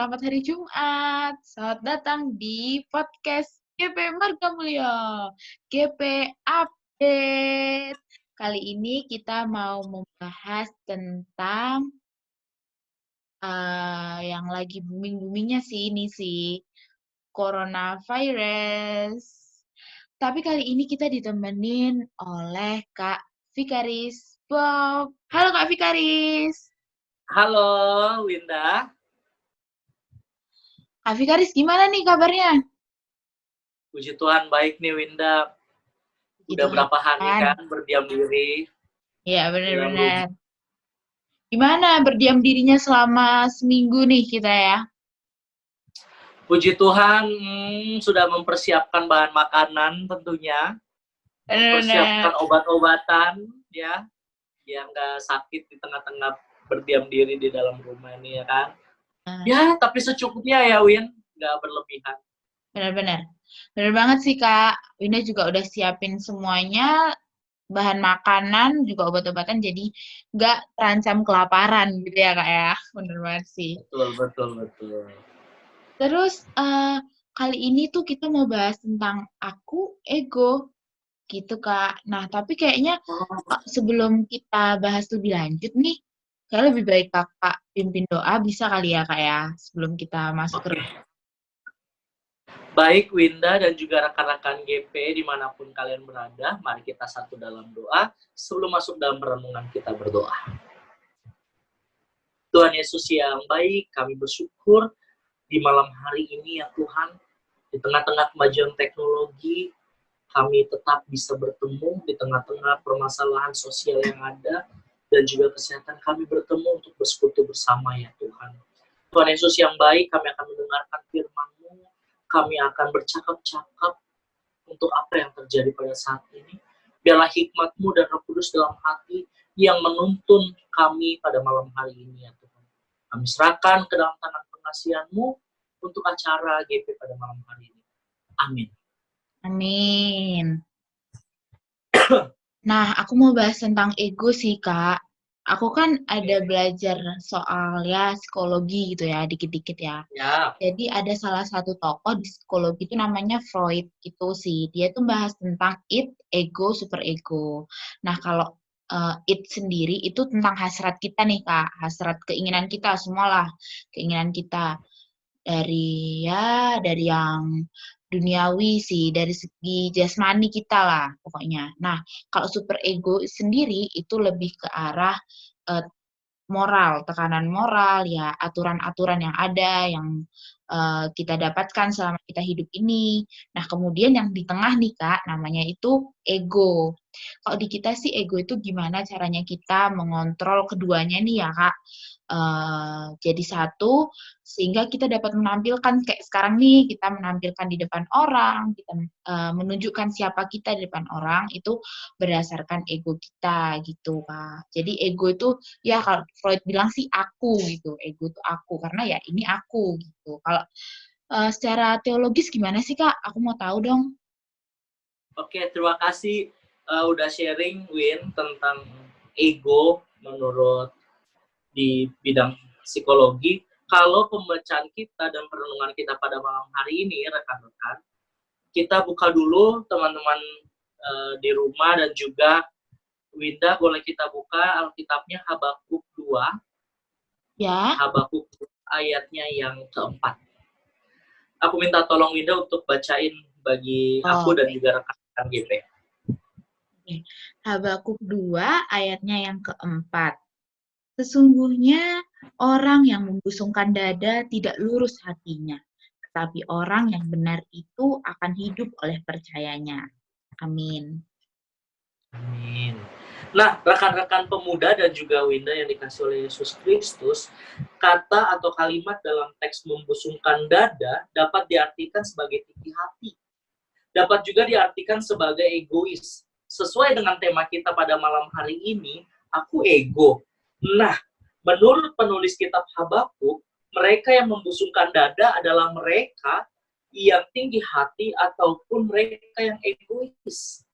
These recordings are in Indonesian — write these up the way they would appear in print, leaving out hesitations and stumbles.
selamat hari Jumat. Selamat datang di podcast GP Marga Mulia, GP Update. Kali ini kita mau membahas tentang yang lagi booming-boomingnya sih ini sih, coronavirus. Tapi kali ini kita ditemenin oleh Kak Vikaris Bob. Halo Kak Vikaris. Halo, Winda. Kak Vikaris, gimana nih kabarnya? Puji Tuhan baik nih, Winda. Udah berapa hari kan berdiam diri. Iya, benar-benar. Gimana berdiam dirinya selama seminggu nih kita ya? Puji Tuhan sudah mempersiapkan bahan makanan tentunya. Mempersiapkan obat-obatan ya, biar nggak sakit di tengah-tengah berdiam diri di dalam rumah ini ya kan. Ya, tapi secukupnya ya, Win. Nggak berlebihan. Benar-benar. Benar banget sih, Kak. Winda juga udah siapin semuanya, bahan makanan, juga obat-obatan, jadi nggak terancam kelaparan gitu ya, Kak ya. Benar banget sih. Betul. Terus, kali ini tuh kita mau bahas tentang aku, ego, gitu, Kak. Nah, tapi kayaknya sebelum kita bahas lebih lanjut nih, kayak lebih baik Kakak pimpin doa, bisa kali ya, Kak ya, sebelum kita masuk ke Baik Winda dan juga rekan-rekan GP dimanapun kalian berada, mari kita satu dalam doa. Sebelum masuk dalam perenungan kita berdoa. Tuhan Yesus yang baik, kami bersyukur di malam hari ini ya Tuhan, di tengah-tengah kemajuan teknologi, kami tetap bisa bertemu di tengah-tengah permasalahan sosial yang ada, dan juga kesehatan kami bertemu untuk bersekutu bersama ya Tuhan. Tuhan Yesus yang baik, kami akan mendengarkan firman-Mu, kami akan bercakap-cakap untuk apa yang terjadi pada saat ini. Biarlah hikmat-Mu dan Roh Kudus dalam hati yang menuntun kami pada malam hari ini ya Tuhan. Kami serahkan ke dalam tangan pengasihan-Mu untuk acara GP pada malam hari ini. Amin. Amin. Nah, aku mau bahas tentang ego sih, Kak. Aku kan ada belajar soal ya psikologi gitu ya, dikit-dikit ya. Jadi ada salah satu tokoh di psikologi itu namanya Freud gitu sih. Dia tuh bahas tentang id, ego, superego. Nah, kalau id sendiri itu tentang hasrat kita nih, Kak. Hasrat keinginan kita semualah. Keinginan kita dari yang duniawi sih, dari segi jasmani kita lah pokoknya. Nah, kalau super ego sendiri itu lebih ke arah moral, tekanan moral, ya aturan-aturan yang ada, yang kita dapatkan selama kita hidup ini. Nah, kemudian yang di tengah nih, Kak, namanya itu ego. Kalau di kita sih ego itu gimana caranya kita mengontrol keduanya nih ya, Kak. Jadi satu, sehingga kita dapat menampilkan, kayak sekarang nih, kita menampilkan di depan orang, kita menunjukkan siapa kita di depan orang, itu berdasarkan ego kita, gitu, Kak. Jadi ego itu, ya kalau Freud bilang sih aku, gitu. Ego itu aku, karena ya ini aku, gitu. Kalau secara teologis gimana sih, Kak? Aku mau tahu dong. Oke, terima kasih udah sharing, Win, tentang ego menurut di bidang psikologi. Kalau pembacaan kita dan perenungan kita pada malam hari ini, rekan-rekan, kita buka dulu teman-teman di rumah dan juga Winda, boleh kita buka Alkitabnya Habakuk 2. Ya. Habakuk ayatnya yang keempat. Aku minta tolong Winda untuk bacain bagi aku dan juga rekan-rekan GP. Habakuk 2 ayatnya yang keempat. Sesungguhnya orang yang membusungkan dada tidak lurus hatinya, tetapi orang yang benar itu akan hidup oleh percayanya. Amin. Amin. Nah, rekan-rekan pemuda dan juga Winda yang dikasih oleh Yesus Kristus, kata atau kalimat dalam teks membusungkan dada dapat diartikan sebagai tinggi hati. Dapat juga diartikan sebagai egois. Sesuai dengan tema kita pada malam hari ini, aku ego. Nah, menurut penulis kitab Habakuk, mereka yang membusungkan dada adalah mereka yang tinggi hati ataupun mereka yang egois.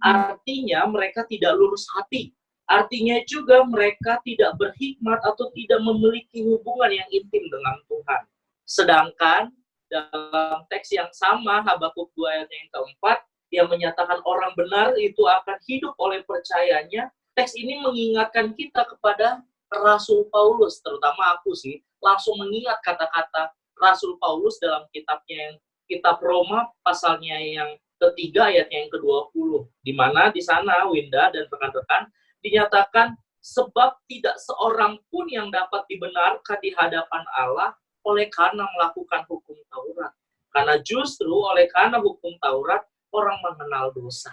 Artinya mereka tidak lurus hati. Artinya juga mereka tidak berhikmat atau tidak memiliki hubungan yang intim dengan Tuhan. Sedangkan dalam teks yang sama, Habakuk 2 ayat yang keempat, yang menyatakan orang benar itu akan hidup oleh percayanya. Teks ini mengingatkan kita kepada Rasul Paulus, terutama aku sih, langsung mengingat kata-kata Rasul Paulus dalam kitabnya, kitab Roma, pasalnya yang ketiga, ayatnya yang ke-20. Di mana di sana, Winda dan rekan-rekan, dinyatakan, sebab tidak seorang pun yang dapat dibenarkan di hadapan Allah oleh karena melakukan hukum Taurat. Karena justru oleh karena hukum Taurat, orang mengenal dosa.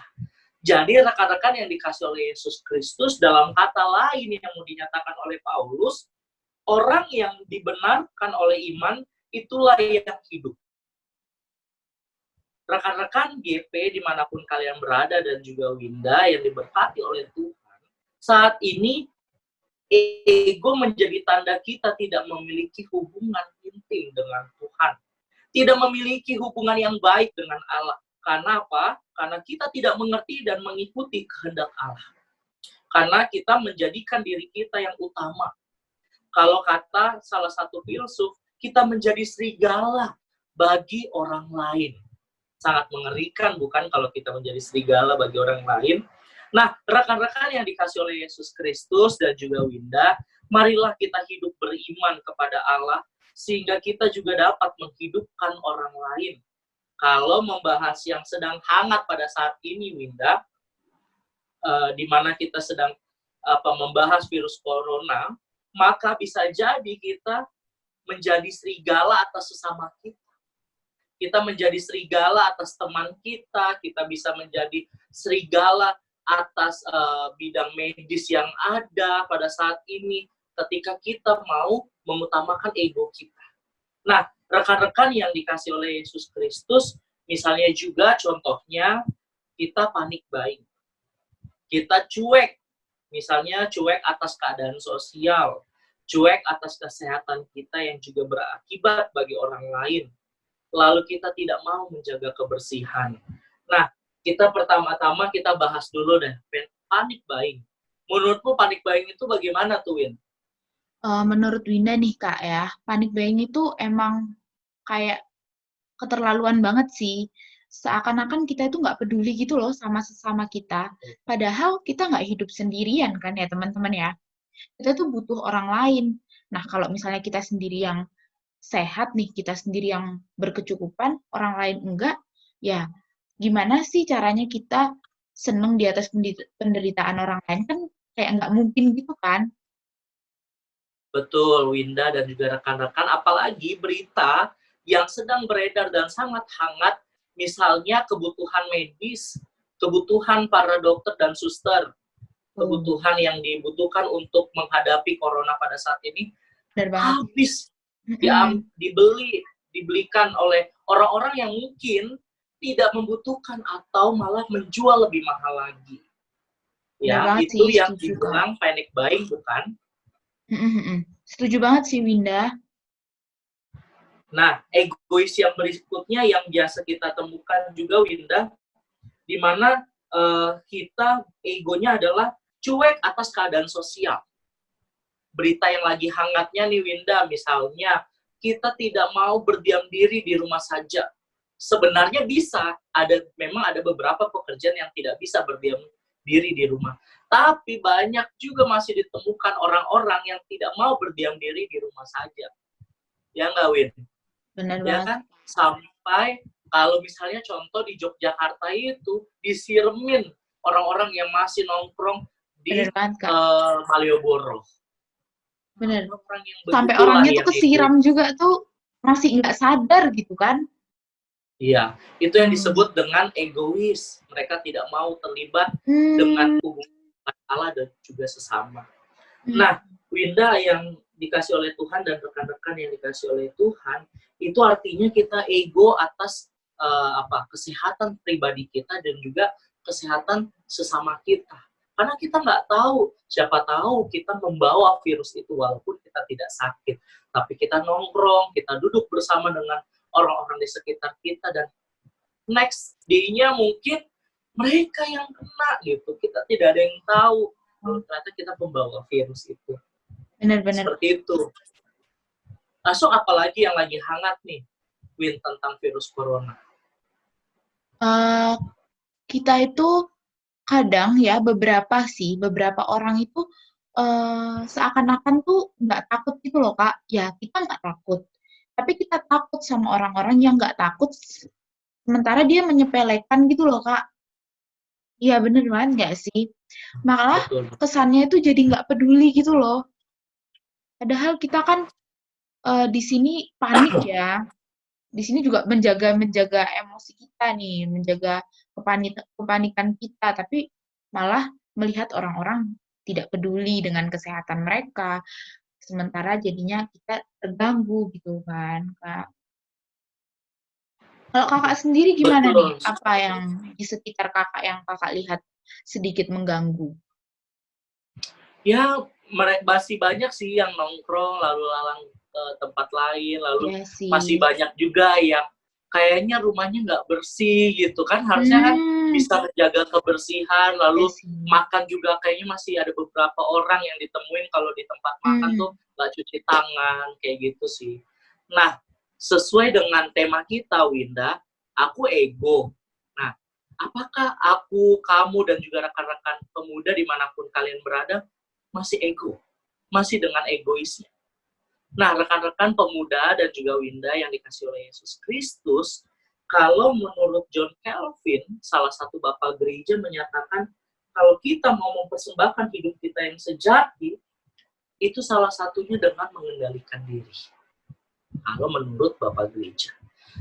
Jadi rekan-rekan yang dikasih oleh Yesus Kristus, dalam kata lain yang mau dinyatakan oleh Paulus, orang yang dibenarkan oleh iman, itulah yang hidup. Rekan-rekan GP dimanapun kalian berada dan juga Winda yang diberkati oleh Tuhan, saat ini ego menjadi tanda kita tidak memiliki hubungan intim dengan Tuhan. Tidak memiliki hubungan yang baik dengan Allah. Karena apa? Karena kita tidak mengerti dan mengikuti kehendak Allah. Karena kita menjadikan diri kita yang utama. Kalau kata salah satu filsuf, kita menjadi serigala bagi orang lain. Sangat mengerikan, bukan, kalau kita menjadi serigala bagi orang lain? Nah, rekan-rekan yang dikasih oleh Yesus Kristus dan juga Winda, marilah kita hidup beriman kepada Allah, sehingga kita juga dapat menghidupkan orang lain. Kalau membahas yang sedang hangat pada saat ini, Winda, di mana kita sedang membahas virus corona, maka bisa jadi kita menjadi serigala atas sesama kita. Kita menjadi serigala atas teman kita, kita bisa menjadi serigala atas bidang medis yang ada pada saat ini, ketika kita mau mengutamakan ego kita. Nah, rekan-rekan yang dikasih oleh Yesus Kristus, misalnya juga contohnya, kita panik buying. Kita cuek, misalnya cuek atas keadaan sosial, cuek atas kesehatan kita yang juga berakibat bagi orang lain. Lalu kita tidak mau menjaga kebersihan. Nah, kita pertama-tama kita bahas dulu deh, panik buying. Menurutmu panik buying itu bagaimana tuh, Win? Menurut Winda nih Kak ya, panik buying itu emang kayak keterlaluan banget sih. Seakan-akan kita itu nggak peduli gitu loh sama sesama kita. Padahal kita nggak hidup sendirian kan ya teman-teman ya. Kita tuh butuh orang lain. Nah kalau misalnya kita sendiri yang sehat nih, kita sendiri yang berkecukupan, orang lain enggak, ya gimana sih caranya kita seneng di atas penderitaan orang lain? Kan kayak nggak mungkin gitu kan. Betul, Winda dan juga rekan-rekan, apalagi berita yang sedang beredar dan sangat hangat, misalnya kebutuhan medis, kebutuhan para dokter dan suster, kebutuhan yang dibutuhkan untuk menghadapi corona pada saat ini, habis dibelikan oleh orang-orang yang mungkin tidak membutuhkan atau malah menjual lebih mahal lagi. Ya, itu sih, yang dibilang panic buying, bukan? Setuju banget sih, Winda. Nah, egois yang berikutnya yang biasa kita temukan juga, Winda, di mana kita egonya adalah cuek atas keadaan sosial. Berita yang lagi hangatnya nih, Winda, misalnya kita tidak mau berdiam diri di rumah saja. Sebenarnya bisa, memang ada beberapa pekerjaan yang tidak bisa berdiam diri di rumah. Tapi banyak juga masih ditemukan orang-orang yang tidak mau berdiam diri di rumah saja. Ya nggak, Win? Benar ya banget. Kan? Sampai kalau misalnya contoh di Yogyakarta itu disirmin orang-orang yang masih nongkrong di Malioboro. Bener. Sampai orangnya tuh kesiram juga tuh masih nggak sadar gitu kan. Iya, itu yang disebut dengan egois. Mereka tidak mau terlibat dengan hubungan Allah dan juga sesama. Nah, Winda yang dikasih oleh Tuhan dan rekan-rekan yang dikasih oleh Tuhan, itu artinya kita ego atas kesehatan pribadi kita dan juga kesehatan sesama kita. Karena kita nggak tahu, siapa tahu kita membawa virus itu walaupun kita tidak sakit. Tapi kita nongkrong, kita duduk bersama dengan orang-orang di sekitar kita, dan next day-nya mungkin mereka yang kena gitu. Kita tidak ada yang tahu kalau ternyata kita membawa virus itu. Benar-benar. Seperti itu. Langsung apalagi yang lagi hangat nih, Win, tentang virus corona? Kita itu kadang ya beberapa orang itu seakan-akan tuh nggak takut gitu loh Kak. Ya kita nggak takut, tapi kita takut sama orang-orang yang nggak takut, sementara dia menyepelekan gitu loh Kak. Iya bener banget nggak sih? Malah Betul. kesannya itu jadi nggak peduli gitu loh. Padahal kita kan di sini panik ya. Di sini juga menjaga emosi kita nih, menjaga kepanikan kita, tapi malah melihat orang-orang tidak peduli dengan kesehatan mereka, sementara jadinya kita terganggu gitu kan, Kak. Kalau Kakak sendiri gimana nih? Betul. Apa yang di sekitar Kakak yang Kakak lihat sedikit mengganggu? Ya, masih banyak sih yang nongkrong lalu lalang ke tempat lain, lalu Iya masih sih. banyak juga yang kayaknya rumahnya nggak bersih gitu kan, harusnya kan Hmm, bisa menjaga kebersihan, iya lalu sih. makan juga kayaknya masih ada beberapa orang yang ditemuin kalau di tempat makan tuh Hmm, nggak cuci tangan, kayak gitu sih. Nah, sesuai dengan tema kita, Winda, aku ego. Nah, apakah aku, kamu, dan juga rekan-rekan pemuda dimanapun kalian berada, masih ego, masih dengan egoisnya? Nah, rekan-rekan pemuda dan juga Winda yang dikasih oleh Yesus Kristus, kalau menurut John Calvin, salah satu bapak gereja menyatakan, kalau kita mau mempersembahkan hidup kita yang sejati, itu salah satunya dengan mengendalikan diri. Kalau menurut bapak gereja.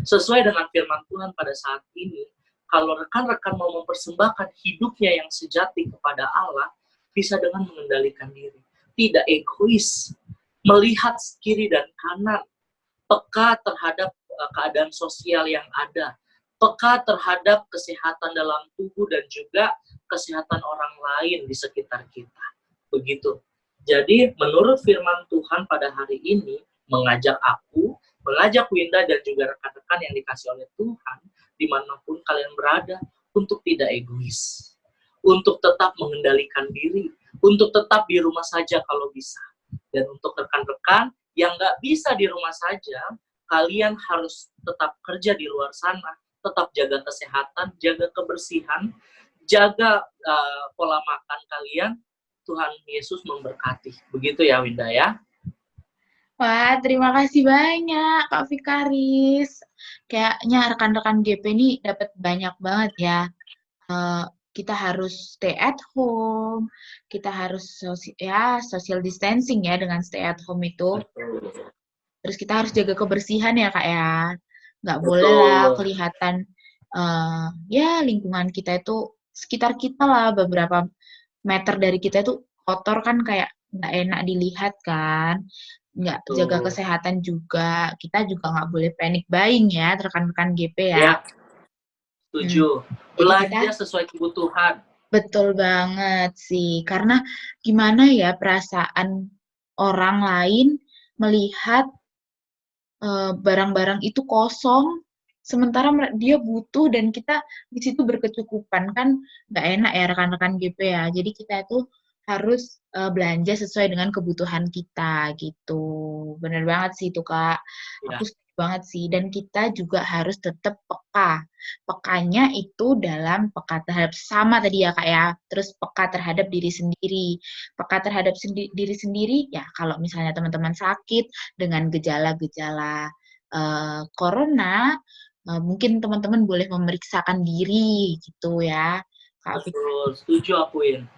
Sesuai dengan firman Tuhan pada saat ini, kalau rekan-rekan mau mempersembahkan hidupnya yang sejati kepada Allah, bisa dengan mengendalikan diri. Tidak egois, melihat kiri dan kanan, peka terhadap keadaan sosial yang ada, peka terhadap kesehatan dalam tubuh dan juga kesehatan orang lain di sekitar kita. Begitu. Jadi menurut firman Tuhan pada hari ini, mengajak aku, mengajak Winda dan juga rekan-rekan yang dikasih oleh Tuhan, dimanapun kalian berada, untuk tidak egois, untuk tetap mengendalikan diri, untuk tetap di rumah saja kalau bisa. Dan untuk rekan-rekan yang nggak bisa di rumah saja, kalian harus tetap kerja di luar sana, tetap jaga kesehatan, jaga kebersihan, jaga pola makan kalian. Tuhan Yesus memberkati. Begitu ya, Winda ya. Wah, terima kasih banyak Kak Fikaris. Kayaknya rekan-rekan GP ini dapat banyak banget ya. Eh, kita harus stay at home, kita harus social distancing ya dengan stay at home itu. Betul. Terus kita harus jaga kebersihan ya Kak ya. Nggak boleh lah Betul. kelihatan ya lingkungan kita itu sekitar kita lah beberapa meter dari kita itu kotor kan kayak nggak enak dilihat kan. Nggak jaga Betul. kesehatan juga. Kita juga nggak boleh panic buying ya rekan-rekan GP ya. Ya, Hmm. setuju. Jadi kita Belanja sesuai kebutuhan. betul banget sih, karena gimana ya perasaan orang lain melihat barang-barang itu kosong, sementara dia butuh dan kita di situ berkecukupan kan nggak enak ya rekan-rekan GP ya. Jadi kita itu harus belanja sesuai dengan kebutuhan kita gitu. Bener banget sih itu Kak. Aku Ya. setuju banget sih. Dan kita juga harus tetap peka. Pekanya itu dalam peka terhadap sesama tadi ya Kak ya. Terus peka terhadap diri sendiri. Peka terhadap diri sendiri ya kalau misalnya teman-teman sakit dengan gejala-gejala corona, mungkin teman-teman boleh memeriksakan diri gitu ya, Kak Fik. Betul, setuju akuin.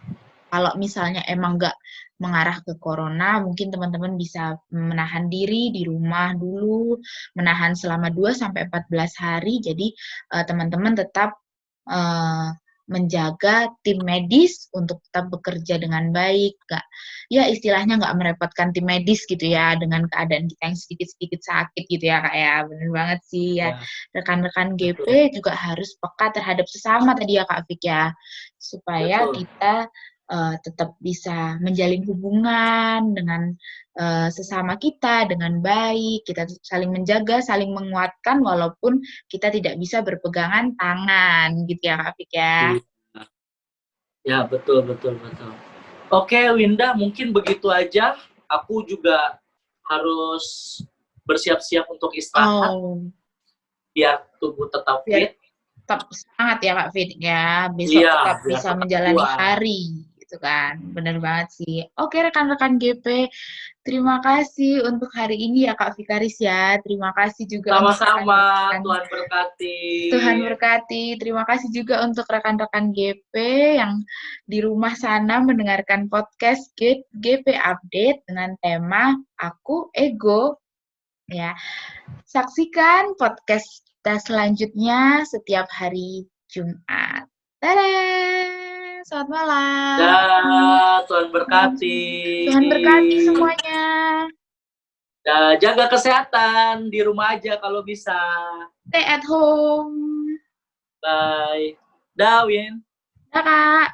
Kalau misalnya emang nggak mengarah ke corona, mungkin teman-teman bisa menahan diri di rumah dulu, menahan selama 2 sampai 14 hari. Jadi teman-teman tetap uh, menjaga tim medis untuk tetap bekerja dengan baik, nggak, ya istilahnya nggak merepotkan tim medis gitu ya dengan keadaan kita yang sedikit-sedikit sakit gitu ya Kak ya, bener banget sih ya. Ya, Rekan-rekan betul. GP juga harus peka terhadap sesama tadi ya Kak Fik ya, supaya Betul. kita tetap bisa menjalin hubungan dengan sesama kita dengan baik, kita saling menjaga, saling menguatkan walaupun kita tidak bisa berpegangan tangan gitu ya Kak Fik ya. Iya. Ya, betul, betul, betul. Oke, Winda, mungkin begitu aja. Aku juga harus bersiap-siap untuk istirahat, biar tubuh tetap fit. Tetap semangat ya Kak Fit ya, besok tetap bisa menjalani hari gitu kan. Bener banget sih. Oke rekan-rekan GP, terima kasih untuk hari ini ya Kak Vikaris ya. Terima kasih juga sama-sama, Tuhan berkati. Tuhan berkati. Terima kasih juga untuk rekan-rekan GP yang di rumah sana mendengarkan podcast GP Update dengan tema Aku Ego ya. Saksikan podcast kita selanjutnya setiap hari Jumat. Dadah! Selamat malam. Tuhan berkati. Tuhan berkati semuanya. Jaga kesehatan, di rumah aja kalau bisa. Stay at home. Bye. Dah, Win. Dah, Kak.